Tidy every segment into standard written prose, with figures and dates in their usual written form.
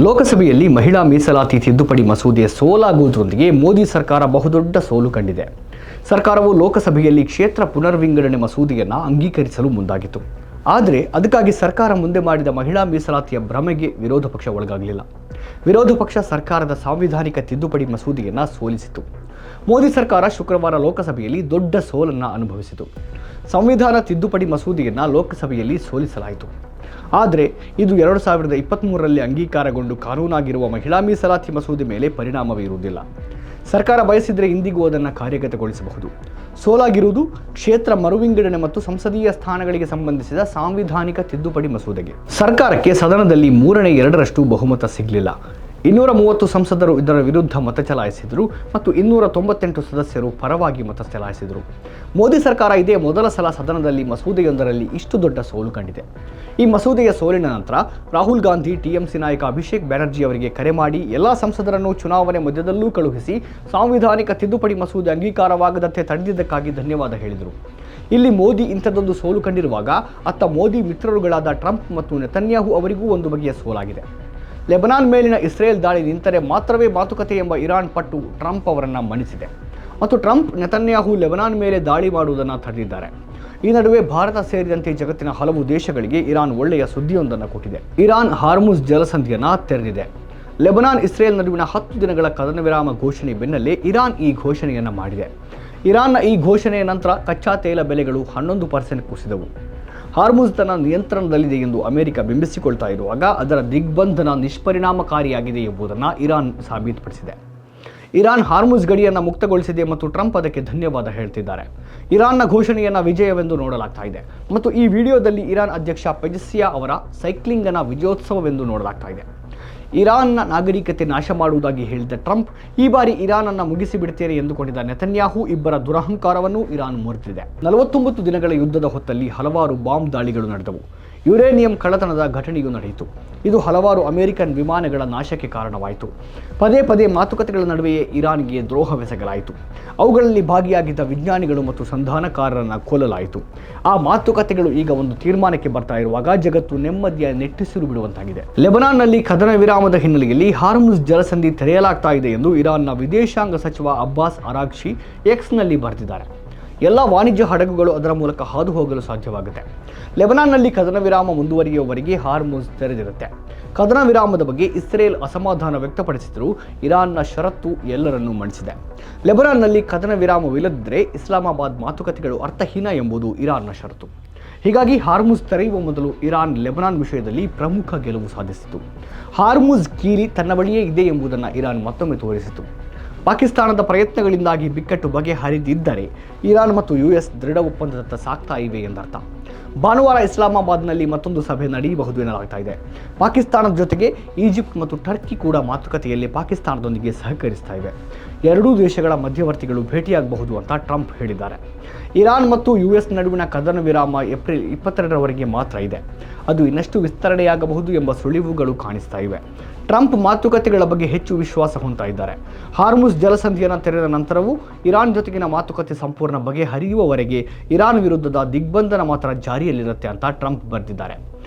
ಲೋಕಸಭೆಯಲ್ಲಿ ಮಹಿಳಾ ಮೀಸಲಾತಿ ತಿದ್ದುಪಡಿ ಮಸೂದೆ ಸೋಲಾಗುವುದರೊಂದಿಗೆ ಮೋದಿ ಸರ್ಕಾರ ಬಹುದೊಡ್ಡ ಸೋಲು ಕಂಡಿದೆ. ಸರ್ಕಾರವು ಲೋಕಸಭೆಯಲ್ಲಿ ಕ್ಷೇತ್ರ ಪುನರ್ವಿಂಗಡಣೆ ಮಸೂದೆಯನ್ನು ಅಂಗೀಕರಿಸಲು ಮುಂದಾಗಿತ್ತು. ಆದರೆ ಅದಕ್ಕಾಗಿ ಸರ್ಕಾರ ಮುಂದೆ ಮಾಡಿದ ಮಹಿಳಾ ಮೀಸಲಾತಿಯ ಭ್ರಮೆಗೆ ವಿರೋಧ ಪಕ್ಷ ಒಳಗಾಗಲಿಲ್ಲ. ವಿರೋಧ ಪಕ್ಷ ಸರ್ಕಾರದ ಸಾಂವಿಧಾನಿಕ ತಿದ್ದುಪಡಿ ಮಸೂದೆಯನ್ನು ಸೋಲಿಸಿತು. ಮೋದಿ ಸರ್ಕಾರ ಶುಕ್ರವಾರ ಲೋಕಸಭೆಯಲ್ಲಿ ದೊಡ್ಡ ಸೋಲನ್ನು ಅನುಭವಿಸಿತು. ಸಂವಿಧಾನ ತಿದ್ದುಪಡಿ ಮಸೂದೆಯನ್ನು ಲೋಕಸಭೆಯಲ್ಲಿ ಸೋಲಿಸಲಾಯಿತು. ಆದರೆ ಇದು 2023ರಲ್ಲಿ ಅಂಗೀಕಾರಗೊಂಡು ಕಾನೂನಾಗಿರುವ ಮಹಿಳಾ ಮೀಸಲಾತಿ ಮಸೂದೆ ಮೇಲೆ ಪರಿಣಾಮ ಬೀರುವುದಿಲ್ಲ. ಸರ್ಕಾರ ಬಯಸಿದರೆ ಇಂದಿಗೂ ಅದನ್ನು ಕಾರ್ಯಗತಗೊಳಿಸಬಹುದು. ಸೋಲಾಗಿರುವುದು ಕ್ಷೇತ್ರ ಮರುವಿಂಗಡಣೆ ಮತ್ತು ಸಂಸದೀಯ ಸ್ಥಾನಗಳಿಗೆ ಸಂಬಂಧಿಸಿದ ಸಾಂವಿಧಾನಿಕ ತಿದ್ದುಪಡಿ ಮಸೂದೆಗೆ. ಸರ್ಕಾರಕ್ಕೆ ಸದನದಲ್ಲಿ 2/3 ಬಹುಮತ ಸಿಗಲಿಲ್ಲ. 230 ಸಂಸದರು ಇದರ ವಿರುದ್ಧ ಮತ ಚಲಾಯಿಸಿದರು ಮತ್ತು 298 ಸದಸ್ಯರು ಪರವಾಗಿ ಮತ ಚಲಾಯಿಸಿದರು. ಮೋದಿ ಸರ್ಕಾರ ಇದೇ ಮೊದಲ ಸಲ ಸದನದಲ್ಲಿ ಮಸೂದೆಯೊಂದರಲ್ಲಿ ಇಷ್ಟು ದೊಡ್ಡ ಸೋಲು ಕಂಡಿದೆ. ಈ ಮಸೂದೆಯ ಸೋಲಿನ ನಂತರ ರಾಹುಲ್ ಗಾಂಧಿ ಟಿಎಂಸಿ ನಾಯಕ ಅಭಿಷೇಕ್ ಬ್ಯಾನರ್ಜಿ ಅವರಿಗೆ ಕರೆ ಮಾಡಿ ಎಲ್ಲ ಸಂಸದರನ್ನು ಚುನಾವಣೆ ಮಧ್ಯದಲ್ಲೂ ಕಳುಹಿಸಿ ಸಾಂವಿಧಾನಿಕ ತಿದ್ದುಪಡಿ ಮಸೂದೆ ಅಂಗೀಕಾರವಾಗದಂತೆ ತಡೆದಿದ್ದಕ್ಕಾಗಿ ಧನ್ಯವಾದ ಹೇಳಿದರು. ಇಲ್ಲಿ ಮೋದಿ ಇಂಥದ್ದೊಂದು ಸೋಲು ಕಂಡಿರುವಾಗ ಅತ್ತ ಮೋದಿ ಮಿತ್ರರುಗಳಾದ ಟ್ರಂಪ್ ಮತ್ತು ನೆತನ್ಯಾಹು ಅವರಿಗೂ ಒಂದು ಬಗೆಯ ಸೋಲಾಗಿದೆ. ಲೆಬನಾನ್ ಮೇಲಿನ ಇಸ್ರೇಲ್ ದಾಳಿ ನಿಂತರೆ ಮಾತ್ರವೇ ಮಾತುಕತೆ ಎಂಬ ಇರಾನ್ ಪಟ್ಟು ಟ್ರಂಪ್ ಅವರನ್ನು ಮಣಿಸಿದೆ ಮತ್ತು ಟ್ರಂಪ್ ನೆತನ್ಯಾಹು ಲೆಬನಾನ್ ಮೇಲೆ ದಾಳಿ ಮಾಡುವುದನ್ನು ತಡೆದಿದ್ದಾರೆ. ಈ ನಡುವೆ ಭಾರತ ಸೇರಿದಂತೆ ಜಗತ್ತಿನ ಹಲವು ದೇಶಗಳಿಗೆ ಇರಾನ್ ಒಳ್ಳೆಯ ಸುದ್ದಿಯೊಂದನ್ನು ಕೊಟ್ಟಿದೆ. ಇರಾನ್ ಹಾರ್ಮುಜ್ ಜಲಸಂಧಿಯನ್ನು ತೆರೆದಿದೆ. ಲೆಬನಾನ್ ಇಸ್ರೇಲ್ ನಡುವಿನ 10 ದಿನಗಳ ಕದನ ವಿರಾಮ ಘೋಷಣೆ ಬೆನ್ನಲ್ಲೇ ಇರಾನ್ ಈ ಘೋಷಣೆಯನ್ನು ಮಾಡಿದೆ. ಇರಾನ್ನ ಈ ಘೋಷಣೆಯ ನಂತರ ಕಚ್ಚಾ ತೈಲ ಬೆಲೆಗಳು 11% ಕುಸಿದವು. ಹಾರ್ಮುಜ್ ತನ್ನ ನಿಯಂತ್ರಣದಲ್ಲಿದೆ ಎಂದು ಅಮೆರಿಕ ಬಿಂಬಿಸಿಕೊಳ್ತಾ ಇರುವಾಗ ಅದರ ದಿಗ್ಬಂಧನ ನಿಷ್ಪರಿಣಾಮಕಾರಿಯಾಗಿದೆ ಎಂಬುದನ್ನು ಇರಾನ್ ಸಾಬೀತುಪಡಿಸಿದೆ. ಇರಾನ್ ಹಾರ್ಮುಜ್ ಗಡಿಯನ್ನು ಮುಕ್ತಗೊಳಿಸಿದೆ ಮತ್ತು ಟ್ರಂಪ್ ಅದಕ್ಕೆ ಧನ್ಯವಾದ ಹೇಳ್ತಿದ್ದಾರೆ. ಇರಾನ್ನ ಘೋಷಣೆಯನ್ನು ವಿಜಯವೆಂದು ನೋಡಲಾಗ್ತಾ ಇದೆ ಮತ್ತು ಈ ವಿಡಿಯೋದಲ್ಲಿ ಇರಾನ್ ಅಧ್ಯಕ್ಷ ಪೆಜಿಸಿಯಾ ಅವರ ಸೈಕ್ಲಿಂಗ್ ಅನ್ನು ವಿಜಯೋತ್ಸವವೆಂದು ನೋಡಲಾಗ್ತಾ ಇದೆ. ಇರಾನ್ನ ನಾಗರಿಕತೆ ನಾಶ ಮಾಡುವುದಾಗಿ ಹೇಳಿದ ಟ್ರಂಪ್ ಈ ಬಾರಿ ಇರಾನ್ ಅನ್ನು ಮುಗಿಸಿಬಿಡ್ತೇನೆ ಎಂದುಕೊಂಡಿದ್ದ ನೆತನ್ಯಾಹು ಇಬ್ಬರ ದುರಹಂಕಾರವನ್ನು ಇರಾನ್ ಮುರಿದಿದೆ. 49 ದಿನಗಳ ಯುದ್ಧದ ಹೊತ್ತಲ್ಲಿ ಹಲವಾರು ಬಾಂಬ್ ದಾಳಿಗಳು ನಡೆದವು. ಯುರೇನಿಯಂ ಕಳ್ಳತನದ ಘಟನೆಯೂ ನಡೆಯಿತು. ಇದು ಹಲವಾರು ಅಮೆರಿಕನ್ ವಿಮಾನಗಳ ನಾಶಕ್ಕೆ ಕಾರಣವಾಯಿತು. ಪದೇ ಪದೇ ಮಾತುಕತೆಗಳ ನಡುವೆಯೇ ಇರಾನ್ಗೆ ದ್ರೋಹವೆಸಗಲಾಯಿತು. ಅವುಗಳಲ್ಲಿ ಭಾಗಿಯಾಗಿದ್ದ ವಿಜ್ಞಾನಿಗಳು ಮತ್ತು ಸಂಧಾನಕಾರರನ್ನು ಕೊಲ್ಲಲಾಯಿತು. ಆ ಮಾತುಕತೆಗಳು ಈಗ ಒಂದು ತೀರ್ಮಾನಕ್ಕೆ ಬರ್ತಾ ಇರುವಾಗ ಜಗತ್ತು ನೆಮ್ಮದಿಯ ನೆಟ್ಟಿಸಿರು ಬಿಡುವಂತಾಗಿದೆ. ಲೆಬನಾನ್ನಲ್ಲಿ ಕದನ ವಿರಾಮದ ಹಿನ್ನೆಲೆಯಲ್ಲಿ ಹಾರ್ಮುಜ್ ಜಲಸಂಧಿ ತೆರೆಯಲಾಗ್ತಾ ಇದೆ ಎಂದು ಇರಾನ್ನ ವಿದೇಶಾಂಗ ಸಚಿವ ಅಬ್ಬಾಸ್ ಅರಾಗ್ಚಿ ಎಕ್ಸ್ನಲ್ಲಿ ಬರೆದಿದ್ದಾರೆ. ಎಲ್ಲ ವಾಣಿಜ್ಯ ಹಡಗುಗಳು ಅದರ ಮೂಲಕ ಹಾದು ಹೋಗಲು ಸಾಧ್ಯವಾಗುತ್ತೆ. ಲೆಬನಾನ್ನಲ್ಲಿ ಕದನ ವಿರಾಮ ಮುಂದುವರಿಯುವವರೆಗೆ ಹಾರ್ಮುಜ್ ತೆರೆದಿರುತ್ತೆ. ಕದನ ವಿರಾಮದ ಬಗ್ಗೆ ಇಸ್ರೇಲ್ ಅಸಮಾಧಾನ ವ್ಯಕ್ತಪಡಿಸಿದರೂ ಇರಾನ್ನ ಷರತ್ತು ಎಲ್ಲರನ್ನೂ ಮಣಿಸಿದೆ. ಲೆಬನಾನ್ನಲ್ಲಿ ಕದನ ವಿರಾಮವಿಲ್ಲದಿದ್ದರೆ ಇಸ್ಲಾಮಾಬಾದ್ ಮಾತುಕತೆಗಳು ಅರ್ಥಹೀನ ಎಂಬುದು ಇರಾನ್ನ ಷರತ್ತು. ಹೀಗಾಗಿ ಹಾರ್ಮುಜ್ ತೆರೆಯುವ ಮೊದಲು ಇರಾನ್ ಲೆಬನಾನ್ ವಿಷಯದಲ್ಲಿ ಪ್ರಮುಖ ಗೆಲುವು ಸಾಧಿಸಿತು. ಹಾರ್ಮುಜ್ ಕೀಲಿ ತನ್ನ ಬಳಿಯೇ ಇದೆ ಎಂಬುದನ್ನು ಇರಾನ್ ಮತ್ತೊಮ್ಮೆ ತೋರಿಸಿತು. ಪಾಕಿಸ್ತಾನದ ಪ್ರಯತ್ನಗಳಿಂದಾಗಿ ಬಿಕ್ಕಟ್ಟು ಬಗೆಹರಿದಿದ್ದರೆ ಇರಾನ್ ಮತ್ತು ಯುಎಸ್ ದೃಢ ಒಪ್ಪಂದದತ್ತ ಸಾಗ್ತಾ ಇವೆ ಎಂದರ್ಥ. ಭಾನುವಾರ ಇಸ್ಲಾಮಾಬಾದ್ನಲ್ಲಿ ಮತ್ತೊಂದು ಸಭೆ ನಡೆಯಬಹುದು ಎನ್ನಲಾಗ್ತಾ ಇದೆ. ಪಾಕಿಸ್ತಾನದ ಜೊತೆಗೆ ಈಜಿಪ್ಟ್ ಮತ್ತು ಟರ್ಕಿ ಕೂಡ ಮಾತುಕತೆಯಲ್ಲಿ ಪಾಕಿಸ್ತಾನದೊಂದಿಗೆ ಸಹಕರಿಸ್ತಾ ಇವೆ. ಎರಡೂ ದೇಶಗಳ ಮಧ್ಯವರ್ತಿಗಳು ಭೇಟಿಯಾಗಬಹುದು ಅಂತ ಟ್ರಂಪ್ ಹೇಳಿದ್ದಾರೆ. ಇರಾನ್ ಮತ್ತು ಯುಎಸ್ ನಡುವಿನ ಕದನ ವಿರಾಮ ಏಪ್ರಿಲ್ 22ರವರೆಗೆ ಮಾತ್ರ ಇದೆ. ಅದು ಇನ್ನಷ್ಟು ವಿಸ್ತರಣೆಯಾಗಬಹುದು ಎಂಬ ಸುಳಿವುಗಳು ಕಾಣಿಸ್ತಾ ಇವೆ. ಟ್ರಂಪ್ ಮಾತುಕತೆಗಳ ಬಗ್ಗೆ ಹೆಚ್ಚು ವಿಶ್ವಾಸ ಹೊಂದ್ತಾ ಇದ್ದಾರೆ. ಹಾರ್ಮುಜ್ ಜಲಸಂಧಿಯನ್ನು ತೆರೆದ ನಂತರವೂ ಇರಾನ್ ಜೊತೆಗಿನ ಮಾತುಕತೆ ಸಂಪೂರ್ಣ ಬಗೆಹರಿಯುವವರೆಗೆ ಇರಾನ್ ವಿರುದ್ಧದ ದಿಗ್ಬಂಧನ ಮಾತ್ರ ಜಾರಿಯಲ್ಲಿರುತ್ತೆ ಅಂತ ಟ್ರಂಪ್ ಬರೆದಿದ್ದಾರೆ.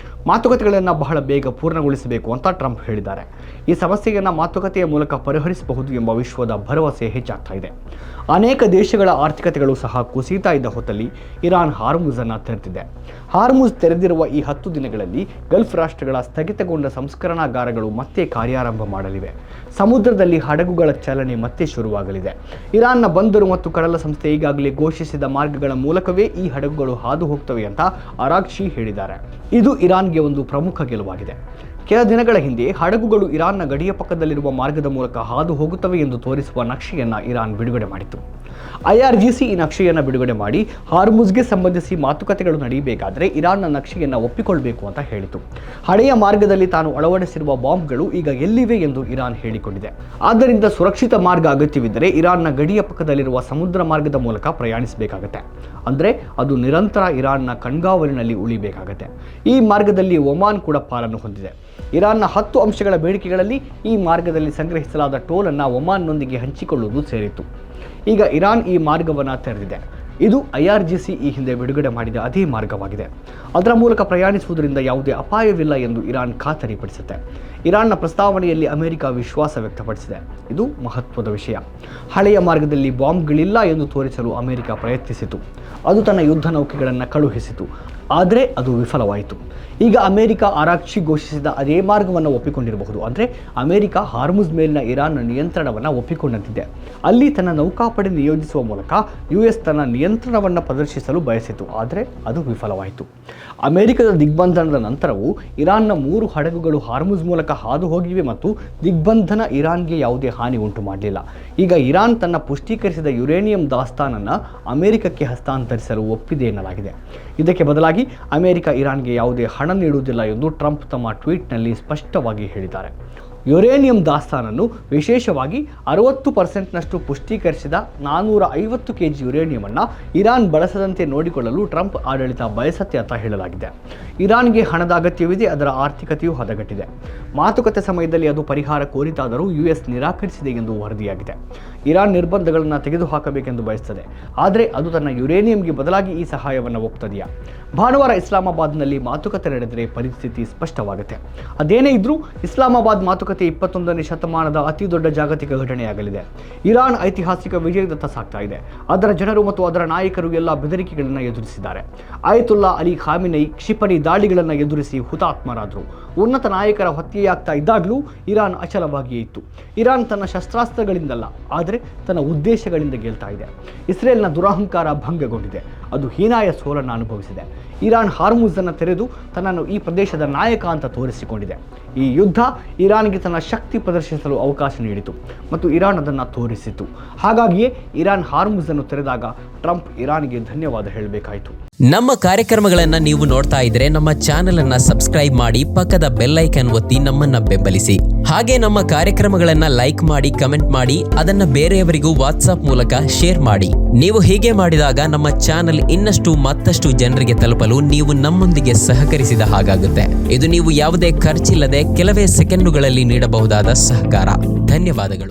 ಮಾತುಕತೆಗಳನ್ನು ಬಹಳ ಬೇಗ ಪೂರ್ಣಗೊಳಿಸಬೇಕು ಅಂತ ಟ್ರಂಪ್ ಹೇಳಿದ್ದಾರೆ. ಈ ಸಮಸ್ಯೆಯನ್ನು ಮಾತುಕತೆಯ ಮೂಲಕ ಪರಿಹರಿಸಬಹುದು ಎಂಬ ವಿಶ್ವದ ಭರವಸೆ ಹೆಚ್ಚಾಗ್ತಾ ಇದೆ. ಅನೇಕ ದೇಶಗಳ ಆರ್ಥಿಕತೆಗಳು ಸಹ ಕುಸಿತಾ ಇದ್ದ ಹೊತ್ತಲ್ಲಿ ಇರಾನ್ ಹಾರ್ಮುಜನ್ನು ತೆರೆದಿದೆ. ಹಾರ್ಮುಜ್ ತೆರೆದಿರುವ ಈ 10 ದಿನಗಳಲ್ಲಿ ಗಲ್ಫ್ ರಾಷ್ಟ್ರಗಳ ಸ್ಥಗಿತಗೊಂಡ ಸಂಸ್ಕರಣಾಗಾರಗಳು ಮತ್ತೆ ಕಾರ್ಯಾರಂಭ ಮಾಡಲಿವೆ. ಸಮುದ್ರದಲ್ಲಿ ಹಡಗುಗಳ ಚಲನೆ ಮತ್ತೆ ಶುರುವಾಗಲಿದೆ. ಇರಾನ್ನ ಬಂದರು ಮತ್ತು ಕಡಲ ಸಂಸ್ಥೆ ಈಗಾಗಲೇ ಘೋಷಿಸಿದ ಮಾರ್ಗಗಳ ಮೂಲಕವೇ ಈ ಹಡಗುಗಳು ಹಾದು ಹೋಗ್ತವೆ ಅಂತ ಅರಾಗ್ಚಿ ಹೇಳಿದ್ದಾರೆ. ಇದು ಇರಾನ್ಗೆ ಒಂದು ಪ್ರಮುಖ ಗೆಲುವಾಗಿದೆ. ಕೆಲ ದಿನಗಳ ಹಿಂದೆ ಹಡಗುಗಳು ಇರಾನ್ನ ಗಡಿಯ ಪಕ್ಕದಲ್ಲಿರುವ ಮಾರ್ಗದ ಮೂಲಕ ಹಾದು ಹೋಗುತ್ತವೆ ಎಂದು ತೋರಿಸುವ ನಕ್ಷೆಯನ್ನು ಇರಾನ್ ಬಿಡುಗಡೆ ಮಾಡಿತು. IRGC ಈ ನಕ್ಷೆಯನ್ನು ಬಿಡುಗಡೆ ಮಾಡಿ ಹಾರ್ಮುಜ್ಗೆ ಸಂಬಂಧಿಸಿ ಮಾತುಕತೆಗಳು ನಡೆಯಬೇಕಾದರೆ ಇರಾನ್ನ ನಕ್ಷೆಯನ್ನು ಒಪ್ಪಿಕೊಳ್ಳಬೇಕು ಅಂತ ಹೇಳಿತು. ಹಳೆಯ ಮಾರ್ಗದಲ್ಲಿ ತಾನು ಅಳವಡಿಸಿರುವ ಬಾಂಬ್ಗಳು ಈಗ ಎಲ್ಲಿವೆ ಎಂದು ಇರಾನ್ ಹೇಳಿಕೊಂಡಿದೆ. ಆದ್ದರಿಂದ ಸುರಕ್ಷಿತ ಮಾರ್ಗ ಅಗತ್ಯವಿದ್ದರೆ ಇರಾನ್ನ ಗಡಿಯ ಪಕ್ಕದಲ್ಲಿರುವ ಸಮುದ್ರ ಮಾರ್ಗದ ಮೂಲಕ ಪ್ರಯಾಣಿಸಬೇಕಾಗತ್ತೆ. ಅಂದರೆ ಅದು ನಿರಂತರ ಇರಾನ್ನ ಕಣ್ಗಾವಲಿನಲ್ಲಿ ಉಳಿಬೇಕಾಗತ್ತೆ. ಈ ಮಾರ್ಗದಲ್ಲಿ ಒಮಾನ್ ಕೂಡ ಪಾಲನ್ನು ಹೊಂದಿದೆ. ಇರಾನ್ನ 10 ಅಂಶಗಳ ಬೇಡಿಕೆಗಳಲ್ಲಿ ಈ ಮಾರ್ಗದಲ್ಲಿ ಸಂಗ್ರಹಿಸಲಾದ ಟೋಲನ್ನು ಒಮಾನ್ನೊಂದಿಗೆ ಹಂಚಿಕೊಳ್ಳುವುದು ಸೇರಿತ್ತು. ಈಗ ಇರಾನ್ ಈ ಮಾರ್ಗವನ್ನು ತೆರೆದಿದೆ. ಇದು IRGC ಈ ಹಿಂದೆ ಬಿಡುಗಡೆ ಮಾಡಿದ ಅದೇ ಮಾರ್ಗವಾಗಿದೆ. ಅದರ ಮೂಲಕ ಪ್ರಯಾಣಿಸುವುದರಿಂದ ಯಾವುದೇ ಅಪಾಯವಿಲ್ಲ ಎಂದು ಇರಾನ್ ಖಾತರಿಪಡಿಸುತ್ತೆ. ಇರಾನ್ನ ಪ್ರಸ್ತಾವನೆಯಲ್ಲಿ ಅಮೆರಿಕ ವಿಶ್ವಾಸ ವ್ಯಕ್ತಪಡಿಸಿದೆ. ಇದು ಮಹತ್ವದ ವಿಷಯ. ಹಳೆಯ ಮಾರ್ಗದಲ್ಲಿ ಬಾಂಬ್ಗಳಿಲ್ಲ ಎಂದು ತೋರಿಸಲು ಅಮೆರಿಕ ಪ್ರಯತ್ನಿಸಿತು. ಅದು ತನ್ನ ಯುದ್ಧ ನೌಕೆಗಳನ್ನು ಕಳುಹಿಸಿತು, ಆದರೆ ಅದು ವಿಫಲವಾಯಿತು. ಈಗ ಅಮೆರಿಕ ಆರಾಕ್ಷಿ ಘೋಷಿಸಿದ ಅದೇ ಮಾರ್ಗವನ್ನು ಒಪ್ಪಿಕೊಂಡಿರಬಹುದು. ಅಂದರೆ ಅಮೆರಿಕ ಹಾರ್ಮುಜ್ ಮೇಲಿನ ಇರಾನ್ನ ನಿಯಂತ್ರಣವನ್ನು ಒಪ್ಪಿಕೊಂಡಂತಿದೆ. ಅಲ್ಲಿ ತನ್ನ ನೌಕಾಪಡೆ ನಿಯೋಜಿಸುವ ಮೂಲಕ US ತನ್ನ ನಿಯಂತ್ರಣವನ್ನು ಪ್ರದರ್ಶಿಸಲು ಬಯಸಿತು, ಆದರೆ ಅದು ವಿಫಲವಾಯಿತು. ಅಮೆರಿಕದ ದಿಗ್ಬಂಧನದ ನಂತರವೂ ಇರಾನ್ನ 3 ಹಡಗುಗಳು ಹಾರ್ಮುಜ್ ಮೂಲಕ ಹಾದು ಹೋಗಿವೆ ಮತ್ತು ದಿಗ್ಬಂಧನ ಇರಾನ್ಗೆ ಯಾವುದೇ ಹಾನಿ ಉಂಟು ಮಾಡಲಿಲ್ಲ. ಈಗ ಇರಾನ್ ತನ್ನ ಪುಷ್ಟೀಕರಿಸಿದ ಯುರೇನಿಯಂ ದಾಸ್ತಾನನ್ನು ಅಮೆರಿಕಕ್ಕೆ ಹಸ್ತಾಂತರಿಸಲು ಒಪ್ಪಿದೆ ಎನ್ನಲಾಗಿದೆ. ಇದಕ್ಕೆ ಬದಲಾಗಿ ಅಮೆರಿಕ ಇರಾನ್ಗೆ ಯಾವುದೇ ಹಣ ನೀಡುವುದಿಲ್ಲ ಎಂದು ಟ್ರಂಪ್ ತಮ್ಮ ಟ್ವೀಟ್ನಲ್ಲಿ ಸ್ಪಷ್ಟವಾಗಿ ಹೇಳಿದ್ದಾರೆ. ಯುರೇನಿಯಂ ದಾಸ್ತಾನನ್ನು ವಿಶೇಷವಾಗಿ 60% ಪುಷ್ಟೀಕರಿಸಿದ 450 kg ಯುರೇನಿಯಮನ್ನು ಇರಾನ್ ಬಳಸದಂತೆ ನೋಡಿಕೊಳ್ಳಲು ಟ್ರಂಪ್ ಆಡಳಿತ ಬಯಸತ್ತೆ ಅಂತ ಹೇಳಲಾಗಿದೆ. ಇರಾನ್ಗೆ ಹಣದ ಅಗತ್ಯವಿದೆ, ಅದರ ಆರ್ಥಿಕತೆಯೂ ಹದಗೆಟ್ಟಿದೆ. ಮಾತುಕತೆ ಸಮಯದಲ್ಲಿ ಅದು ಪರಿಹಾರ ಕೋರಿತಾದರೂ US ನಿರಾಕರಿಸಿದೆ ಎಂದು ವರದಿಯಾಗಿದೆ. ಇರಾನ್ ನಿರ್ಬಂಧಗಳನ್ನು ತೆಗೆದುಹಾಕಬೇಕೆಂದು ಬಯಸುತ್ತದೆ, ಆದರೆ ಅದು ತನ್ನ ಯುರೇನಿಯಂಗೆ ಬದಲಾಗಿ ಈ ಸಹಾಯವನ್ನು ಒಪ್ಪುತ್ತದೆಯಾ? ಭಾನುವಾರ ಇಸ್ಲಾಮಾಬಾದ್ನಲ್ಲಿ ಮಾತುಕತೆ ನಡೆದರೆ ಪರಿಸ್ಥಿತಿ ಸ್ಪಷ್ಟವಾಗುತ್ತೆ. ಅದೇನೇ ಇದ್ರೂ ಇಸ್ಲಾಮಾಬಾದ್ ಮಾತುಕತೆ 21ನೇ ಶತಮಾನದ ಅತಿ ದೊಡ್ಡ ಜಾಗತಿಕ ಘಟನೆಯಾಗಲಿದೆ. ಇರಾನ್ ಐತಿಹಾಸಿಕ ವಿಜಯದತ್ತ ಸಾಗ್ತಾ ಇದೆ. ಅದರ ಜನರು ಮತ್ತು ಅದರ ನಾಯಕರು ಎಲ್ಲ ಬೆದರಿಕೆಗಳನ್ನು ಎದುರಿಸಿದ್ದಾರೆ. ಆಯತುಲ್ಲಾ ಅಲಿ ಖಾಮಿನೈ ಕ್ಷಿಪಣಿ ದಾಳಿಗಳನ್ನು ಎದುರಿಸಿ ಹುತಾತ್ಮರಾದರು. ಉನ್ನತ ನಾಯಕರ ಹತ್ಯೆಯಾಗ್ತಾ ಇದ್ದಾಗಲೂ ಇರಾನ್ ಅಚಲವಾಗಿಯೇ ಇತ್ತು. ಇರಾನ್ ತನ್ನ ಶಸ್ತ್ರಾಸ್ತ್ರಗಳಿಂದಲ್ಲ, ಆದರೆ ತನ್ನ ಉದ್ದೇಶಗಳಿಂದ ಗೆಲ್ತಾ ಇದೆ. ಇಸ್ರೇಲ್ನ ದುರಹಂಕಾರ ಭಂಗಗೊಂಡಿದೆ, ಅದು ಹೀನಾಯ ಸೋಲನ್ನು ಅನುಭವಿಸಿದೆ. ಇರಾನ್ ಹಾರ್ಮುಜನ್ನು ತೆರೆದು ತನ್ನನ್ನು ಈ ಪ್ರದೇಶದ ನಾಯಕ ಅಂತ ತೋರಿಸಿಕೊಂಡಿದೆ. ಈ ಯುದ್ಧ ಇರಾನ್ಗೆ ತನ್ನ ಶಕ್ತಿ ಪ್ರದರ್ಶಿಸಲು ಅವಕಾಶ ನೀಡಿತು ಮತ್ತು ಇರಾನ್ ಅದನ್ನು ತೋರಿಸಿತು. ಹಾಗಾಗಿಯೇ ಇರಾನ್ ಹಾರ್ಮುಜನ್ನು ತೆರೆದಾಗ ಟ್ರಂಪ್ ಇರಾನ್ಗೆ ಧನ್ಯವಾದ ಹೇಳಬೇಕಾಯಿತು. ನಮ್ಮ ಕಾರ್ಯಕ್ರಮಗಳನ್ನು ನೀವು ನೋಡ್ತಾ ಇದ್ರೆ ನಮ್ಮ ಚಾನೆಲ್ ಅನ್ನ ಸಬ್ಸ್ಕ್ರೈಬ್ ಮಾಡಿ, ಪಕ್ಕದ ಬೆಲ್ ಐಕಾನ್ ಒತ್ತಿ ನಮ್ಮನ್ನ ಬೆಂಬಲಿಸಿ. ಹಾಗೆ ನಮ್ಮ ಕಾರ್ಯಕ್ರಮಗಳನ್ನ ಲೈಕ್ ಮಾಡಿ, ಕಮೆಂಟ್ ಮಾಡಿ, ಅದನ್ನ ಬೇರೆಯವರಿಗೂ ವಾಟ್ಸ್ಆಪ್ ಮೂಲಕ ಶೇರ್ ಮಾಡಿ. ನೀವು ಹೀಗೆ ಮಾಡಿದಾಗ ನಮ್ಮ ಚಾನೆಲ್ ಇನ್ನಷ್ಟು ಮತ್ತಷ್ಟು ಜನರಿಗೆ ತಲುಪಲು ನೀವು ನಮ್ಮೊಂದಿಗೆ ಸಹಕರಿಸಿದ ಹಾಗಾಗುತ್ತೆ. ಇದು ನೀವು ಯಾವುದೇ ಖರ್ಚಿಲ್ಲದೆ ಕೆಲವೇ ಸೆಕೆಂಡುಗಳಲ್ಲಿ ನೀಡಬಹುದಾದ ಸಹಕಾರ. ಧನ್ಯವಾದಗಳು.